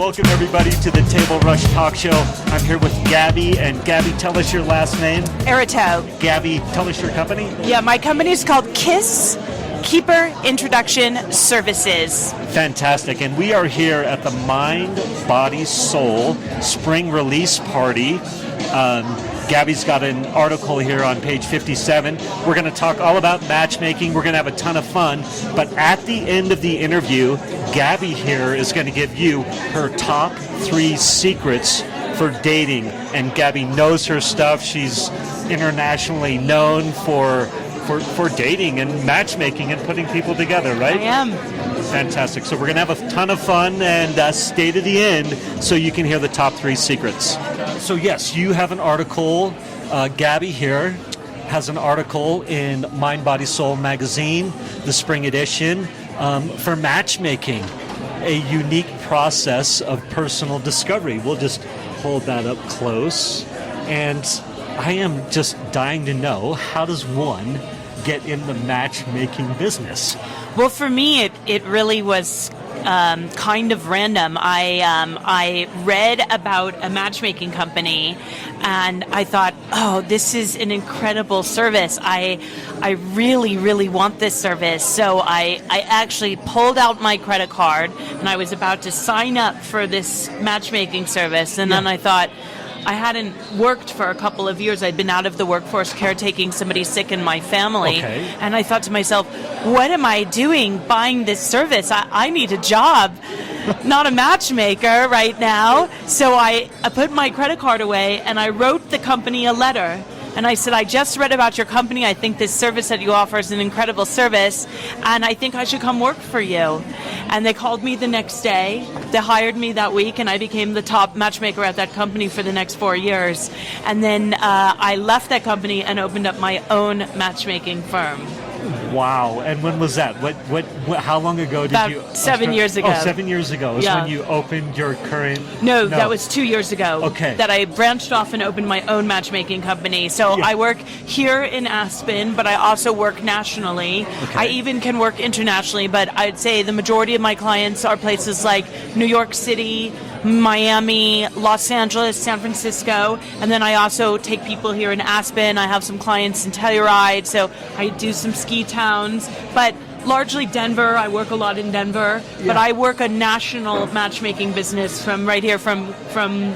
Welcome everybody to the Table Rush Talk Show. I'm here with Gabby, and Gabby, tell us your last name. Aratow. Gabby, tell us your company. Yeah, my company is called KISS, Keeper Introduction Services. Fantastic, and we are here at the Mind, Body, Soul Spring Release Party. Gabby's got an article here on page 57. We're going to talk all about matchmaking. We're going to have a ton of fun. But at the end of the interview, Gabby here is going to give you her top 3 secrets for dating. And Gabby knows her stuff. She's internationally known for dating and matchmaking and putting people together, right? I am. Fantastic. So we're going to have a ton of fun, and stay to the end so you can hear the top 3 secrets. So yes, you have an article. Gabby here has an article in Mind, Body, Soul magazine, the spring edition, for matchmaking, a unique process of personal discovery. We'll just hold that up close. And I am just dying to know, how does one get in the matchmaking business? Well, for me, it really was kind of random. I read about a matchmaking company, and I thought, oh, this is an incredible service. I really, really want this service. So I actually pulled out my credit card, and I was about to sign up for this matchmaking service. And then I thought, I hadn't worked for a couple of years. I'd been out of the workforce caretaking somebody sick in my family. Okay. And I thought to myself, what am I doing buying this service? I need a job, not a matchmaker right now. So I put my credit card away, and I wrote the company a letter. And I said, I just read about your company. I think this service that you offer is an incredible service, and I think I should come work for you. And they called me the next day. They hired me that week, and I became the top matchmaker at that company for the next 4 years. And then I left that company and opened up my own matchmaking firm. Wow. And when was that? What how long ago did you... About 7 years ago. Oh, 7 years ago is when you opened your current... No, that was 2 years ago. Okay. That I branched off and opened my own matchmaking company. So I work here in Aspen, but I also work nationally. Okay. I even can work internationally, but I'd say the majority of my clients are places like New York City, Miami, Los Angeles, San Francisco, and then I also take people here in Aspen. I have some clients in Telluride, so I do some ski towns, but largely Denver. I work a lot in Denver, but I work a national matchmaking business from right here from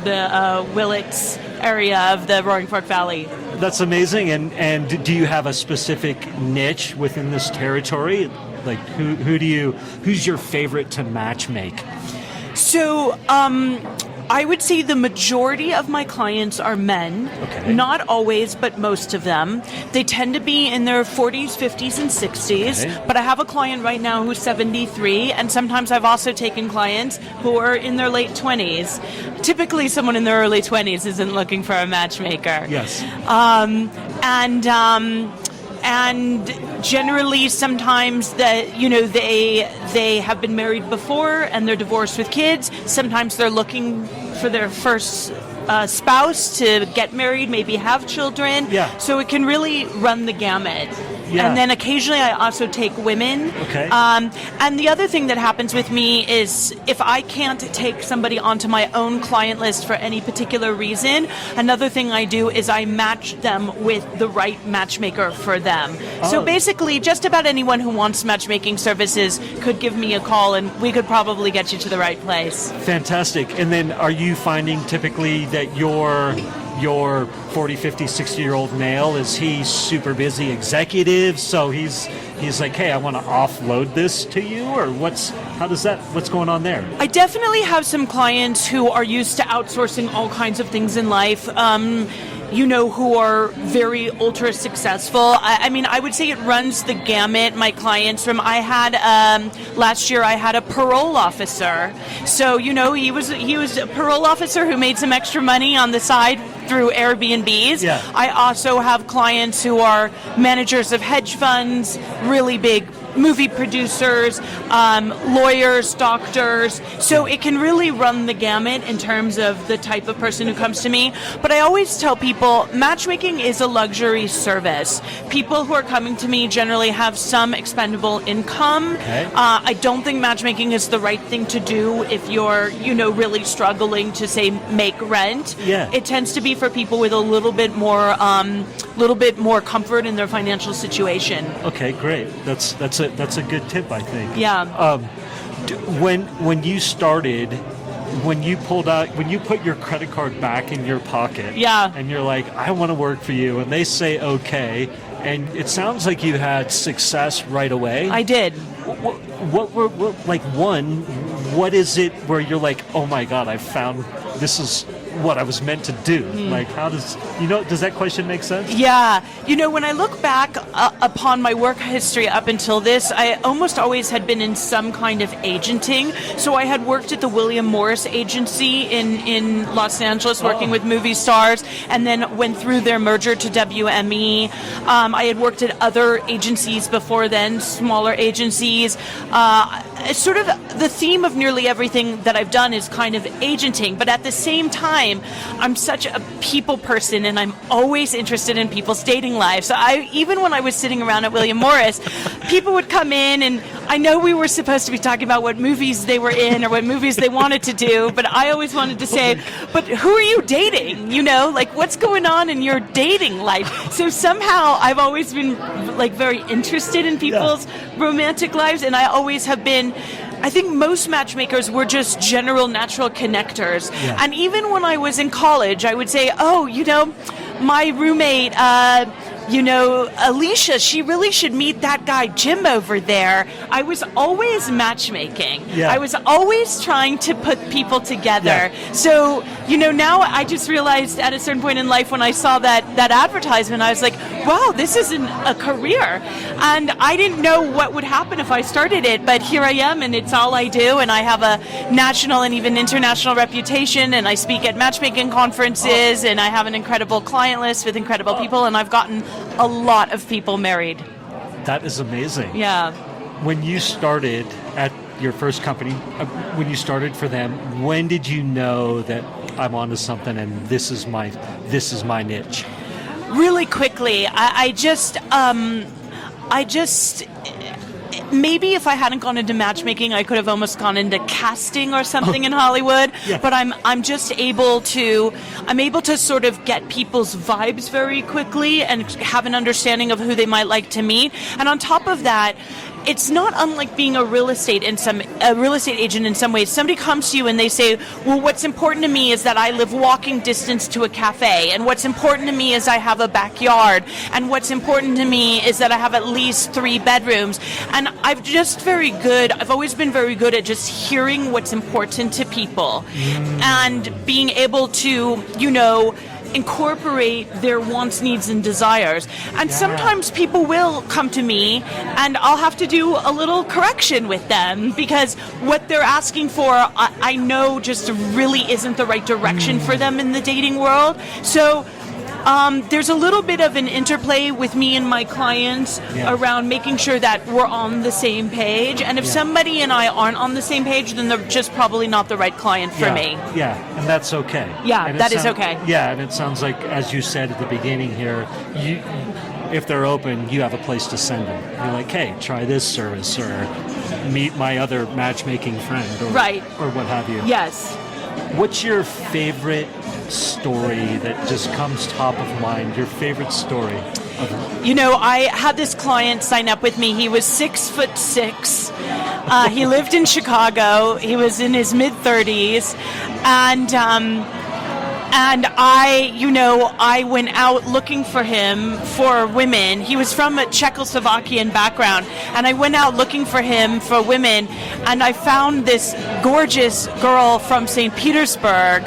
the Willits area of the Roaring Fork Valley. That's amazing. And do you have a specific niche within this territory? Like who's your favorite to matchmake? So, I would say the majority of my clients are men. Okay. Not always, but most of them. They tend to be in their 40s, 50s, and 60s. Okay. But I have a client right now who's 73, and sometimes I've also taken clients who are in their late 20s. Typically, someone in their early 20s isn't looking for a matchmaker. Yes. And generally, sometimes they have been married before and they're divorced with kids. Sometimes they're looking for their first spouse to get married, maybe have children. Yeah. So it can really run the gamut. Yeah. And then occasionally I also take women. Okay. And the other thing that happens with me is if I can't take somebody onto my own client list for any particular reason, another thing I do is I match them with the right matchmaker for them. So basically, just about anyone who wants matchmaking services could give me a call, and we could probably get you to the right place. Fantastic. And then are you finding typically that your 40, 50, 60-year-old male, is he super busy executive? So he's like, hey, I want to offload this to you, or what's going on there? I definitely have some clients who are used to outsourcing all kinds of things in life. Who are very ultra successful. I mean, I would say it runs the gamut. My clients last year I had a parole officer. So, he was a parole officer who made some extra money on the side through Airbnbs. Yeah. I also have clients who are managers of hedge funds, really big movie producers, lawyers, doctors. So it can really run the gamut in terms of the type of person who comes to me. But I always tell people matchmaking is a luxury service. People who are coming to me generally have some expendable income. Okay. I don't think matchmaking is the right thing to do if you're, really struggling to, say, make rent. Yeah. It tends to be for people with a little bit more comfort in their financial situation. Okay, great. That's a good tip, I think. Yeah. When you started, when you put your credit card back in your pocket, Yeah. and you're like, I want to work for you, and they say okay, and it sounds like you had success right away. I did. What is it where you're like, oh my God, I found this is what I was meant to do? Like, how does that question make sense? Yeah. When I look back upon my work history up until this, I almost always had been in some kind of agenting. So I had worked at the William Morris agency in Los Angeles, working with movie stars, and then went through their merger to WME. I had worked at other agencies before then, smaller agencies. It's sort of the theme of nearly everything that I've done is kind of agenting, but at the same time, I'm such a people person, and I'm always interested in people's dating lives. So even when I was sitting around at William Morris, people would come in, and I know we were supposed to be talking about what movies they were in or what movies they wanted to do, but I always wanted to say, but who are you dating? What's going on in your dating life? So somehow I've always been very interested in people's romantic lives, and I always have been. I think most matchmakers were just general natural connectors. Yeah. And even when I was in college, I would say, my roommate, Alicia, she really should meet that guy Jim over there. I was always matchmaking. Yeah. I was always trying to put people together. Yeah. So, now I just realized at a certain point in life when I saw that advertisement, I was like, wow, this isn't a career. And I didn't know what would happen if I started it, but here I am, and it's all I do, and I have a national and even international reputation, and I speak at matchmaking conferences, and I have an incredible client list with incredible people, and I've gotten a lot of people married. That is amazing. Yeah. When you started at your first company, when you started for them, when did you know that I'm onto something and this is my niche? Really quickly. I just maybe if I hadn't gone into matchmaking, I could have almost gone into casting or something in Hollywood. Yeah. But I'm just able to sort of get people's vibes very quickly and have an understanding of who they might like to meet. And on top of that, it's not unlike being a real estate agent in some ways. Somebody comes to you and they say, well, what's important to me is that I live walking distance to a cafe, and what's important to me is I have a backyard, and what's important to me is that I have at least 3 bedrooms. And I've always been very good at just hearing what's important to people and being able to, incorporate their wants, needs, and desires. And sometimes people will come to me and I'll have to do a little correction with them because what they're asking for, I know just really isn't the right direction for them in the dating world. So there's a little bit of an interplay with me and my clients around making sure that we're on the same page. And if somebody and I aren't on the same page, then they're just probably not the right client for me. Yeah, and that's okay. Yeah, and that is okay. Yeah, and it sounds like, as you said at the beginning here, if they're open, you have a place to send them. You're like, hey, try this service, or meet my other matchmaking friend, or what have you. Yes. What's your favorite story that just comes top of mind? Your favorite story? I had this client sign up with me. He was 6'6". He lived in Chicago. He was in his mid-30s, and I went out looking for him for women. He was from a Czechoslovakian background, and I went out looking for him for women, and I found this gorgeous girl from St. Petersburg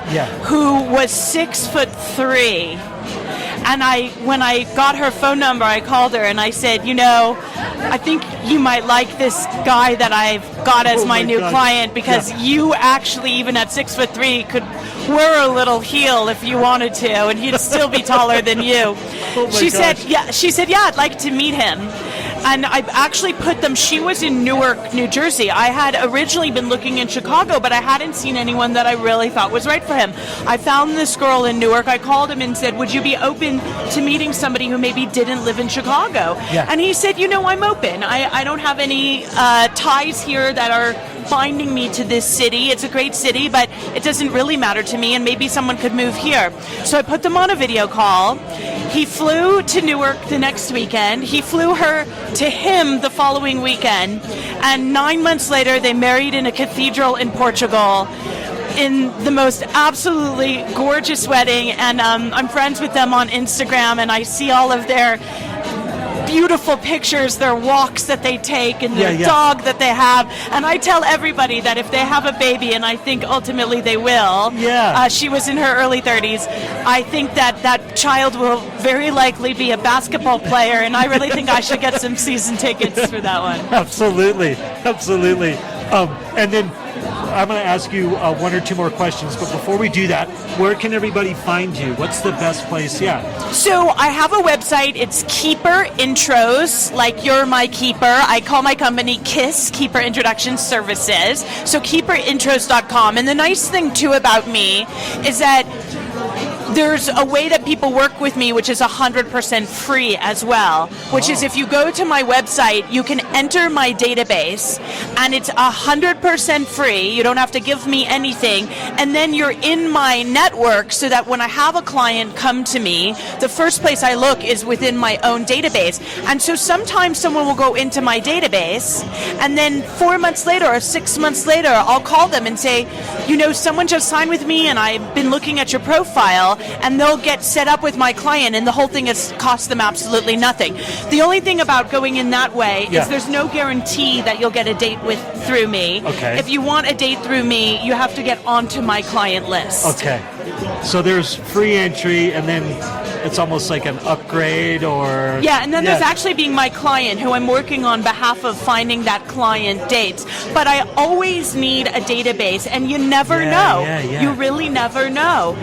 who was 6'3". And when I got her phone number, I called her and I said, I think you might like this guy that I've got as my new client because you actually, even at 6'3", could wear a little heel if you wanted to, and he'd still be taller than you. She said, I'd like to meet him. And I actually put them, she was in Newark, New Jersey. I had originally been looking in Chicago, but I hadn't seen anyone that I really thought was right for him. I found this girl in Newark. I called him and said, would you be open to meeting somebody who maybe didn't live in Chicago? Yeah. And he said, I'm open. I don't have any ties here that are binding me to this city. It's a great city, but it doesn't really matter to me, and maybe someone could move here. So I put them on a video call. He flew to Newark the next weekend. He flew her to him the following weekend. And 9 months later, they married in a cathedral in Portugal in the most absolutely gorgeous wedding. And I'm friends with them on Instagram, and I see all of their beautiful pictures, their walks that they take, and their dog that they have. And I tell everybody that if they have a baby, and I think ultimately they will, she was in her early 30s, I think that that child will very likely be a basketball player, and I really think I should get some season tickets for that one. Absolutely. And then I'm going to ask you one or two more questions, but before we do that, where can everybody find you? What's the best place? So I have a website. It's Keeper Intros, like you're my keeper. I call my company KISS, Keeper Introduction Services. So keeperintros.com. And the nice thing too about me is that there's a way that people work with me, which is 100% free as well, which is if you go to my website, you can enter my database, and it's 100% free. You don't have to give me anything. And then you're in my network, so that when I have a client come to me, the first place I look is within my own database. And so sometimes someone will go into my database, and then 4 months later or 6 months later, I'll call them and say, someone just signed with me, and I've been looking at your profile, and they'll get set up with my client, and the whole thing has cost them absolutely nothing. The only thing about going in that way is there's no guarantee that you'll get a date through me. Okay. If you want a date through me, you have to get onto my client list. Okay. So there's free entry, and then it's almost like an upgrade, or... And then there's actually being my client, who I'm working on behalf of finding that client dates. But I always need a database, and you never know. You really never know.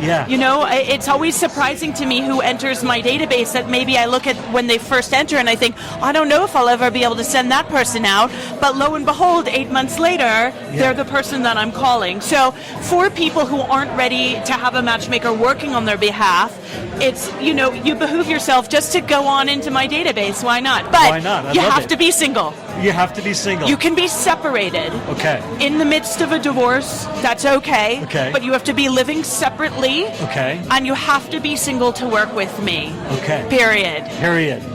It's always surprising to me who enters my database, that maybe I look at when they first enter and I think, I don't know if I'll ever be able to send that person out. But lo and behold, 8 months later, they're the person that I'm calling. So for people who aren't ready to have a matchmaker working on their behalf, it's, you behoove yourself just to go on into my database. Why not? But why not? you have to be single. You have to be single. You can be separated. Okay. In the midst of a divorce, that's okay. Okay. But you have to be living separately. Okay. And you have to be single to work with me. Okay. Period.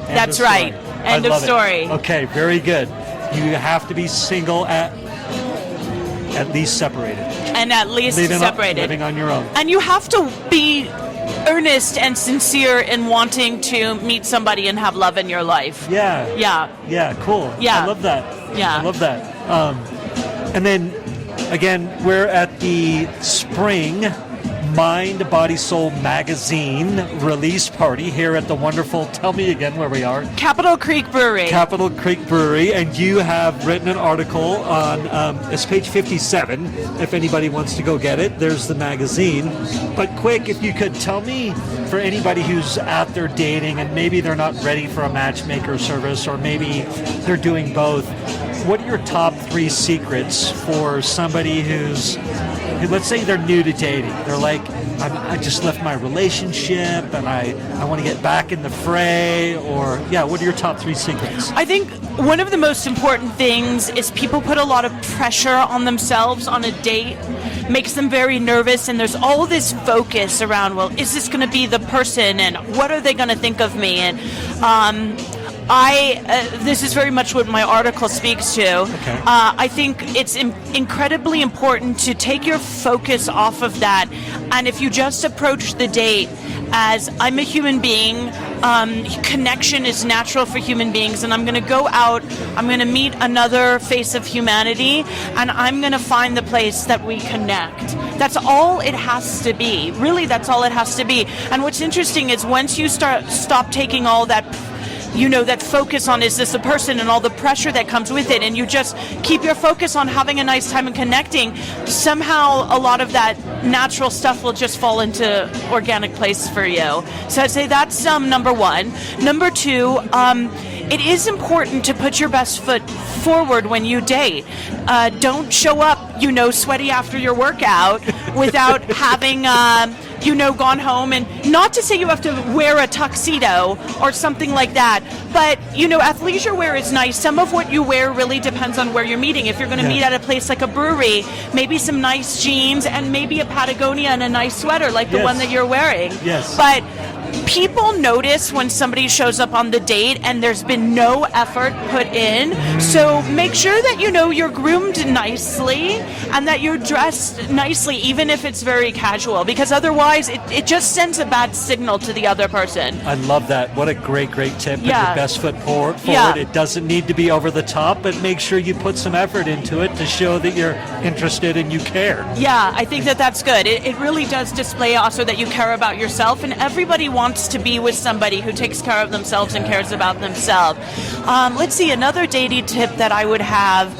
That's right. End of story. Okay, very good. You have to be single at least separated. And at least separated. Living on your own. And you have to be earnest and sincere in wanting to meet somebody and have love in your life. Yeah, cool. I love that. I love that. And then, again, we're at the spring Mind, Body, Soul magazine release party here at the wonderful, tell me again where we are. Capitol Creek Brewery. Capitol Creek Brewery, and you have written an article on, it's page 57, if anybody wants to go get it. There's the magazine. But quick, if you could tell me, for anybody who's out there dating and maybe they're not ready for a matchmaker service, or maybe they're doing both, what are your top 3 secrets for somebody who's, let's say they're new to dating. They're like, I just left my relationship and I want to get back in the fray, or, what are your top 3 secrets? I think one of the most important things is people put a lot of pressure on themselves on a date, makes them very nervous, and there's all this focus around, well, is this going to be the person, and what are they going to think of me? And this is very much what my article speaks to. Okay. I think it's incredibly important to take your focus off of that, and if you just approach the date as, I'm a human being, connection is natural for human beings, and I'm going to go out, I'm going to meet another face of humanity, and I'm going to find the place that we connect. That's all it has to be. Really, that's all it has to be. And what's interesting is once you stop taking all that, that focus on, is this a person, and all the pressure that comes with it, and you just keep your focus on having a nice time and connecting, somehow a lot of that natural stuff will just fall into organic place for you. So I'd say that's number 1. Number 2, it is important to put your best foot forward when you date. Don't show up, sweaty after your workout without having, gone home. And not to say you have to wear a tuxedo or something like that, but, athleisure wear is nice. Some of what you wear really depends on where you're meeting. If you're going to meet at a place like a brewery, maybe some nice jeans and maybe a Patagonia and a nice sweater like the one that you're wearing. Yes. But people notice when somebody shows up on the date and there's been no effort put in. So make sure that you're groomed nicely and that you're dressed nicely, even if it's very casual, because otherwise it just sends a bad signal to the other person. I love that. What a great tip. Put your best foot forward. Yeah. It doesn't need to be over the top, but make sure you put some effort into it to show that you're interested and you care. Yeah, I think that's good. It really does display also that you care about yourself, and everybody wants to be with somebody who takes care of themselves and cares about themselves. Let's see, another dating tip that I would have,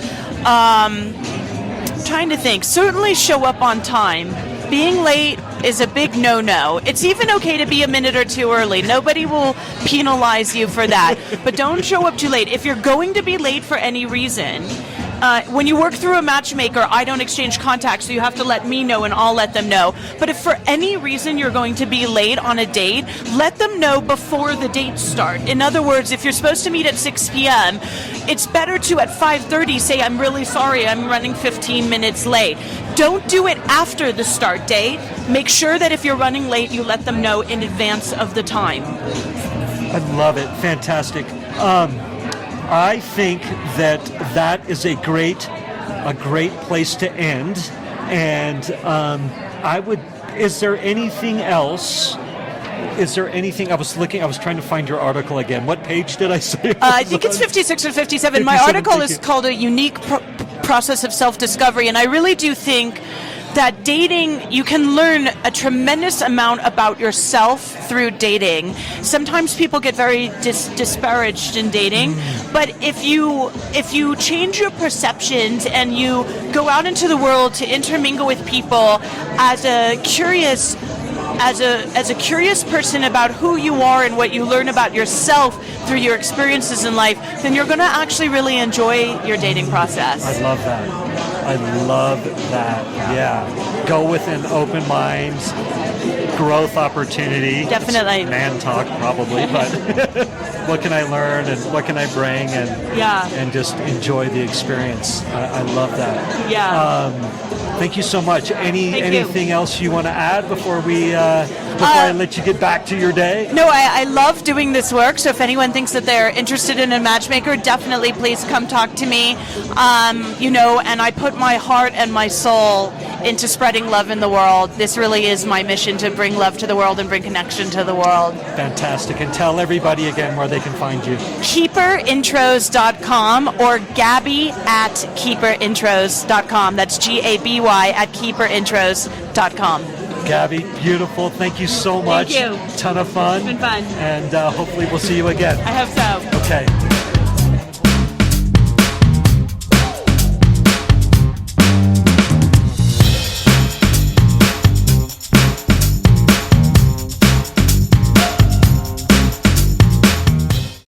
trying to think, certainly show up on time. Being late is a big no-no. It's even okay to be a minute or two early. Nobody will penalize you for that. But don't show up too late. If you're going to be late for any reason, when you work through a matchmaker, I don't exchange contacts, so you have to let me know and I'll let them know. But if for any reason you're going to be late on a date, let them know before the date starts. In other words, if you're supposed to meet at 6 p.m., it's better to at 5:30 say, I'm really sorry, I'm running 15 minutes late. Don't do it after the start date. Make sure that if you're running late, you let them know in advance of the time. I love it. Fantastic. I think that is a great place to end. And is there anything else? I was trying to find your article again. What page did I say? I think it's 56 or 57. My article is called A Unique Process of Self-Discovery, and I really do think that dating, you can learn a tremendous amount about yourself through dating. Sometimes people get very disparaged in dating, but if you change your perceptions and you go out into the world to intermingle with people as a curious person about who you are and what you learn about yourself through your experiences in life, then you're going to actually really enjoy your dating process. I love that. Yeah. Go with an open mind, growth opportunity. Definitely. It's man talk probably, but what can I learn and what can I bring and just enjoy the experience. I love that. Yeah. Thank you so much. Anything else you want to add before I let you get back to your day? No, I love doing this work. So if anyone thinks that they're interested in a matchmaker, definitely please come talk to me. And I put my heart and my soul into spreading love in the world. This really is my mission, to bring love to the world and bring connection to the world. Fantastic. And tell everybody again where they can find you. keeperintros.com or Gabby at keeperintros.com. That's GABY at keeperintros.com. Gabby, beautiful. Thank you so much. Thank you. Ton of fun. It's been fun. And hopefully we'll see you again. I hope so. Okay.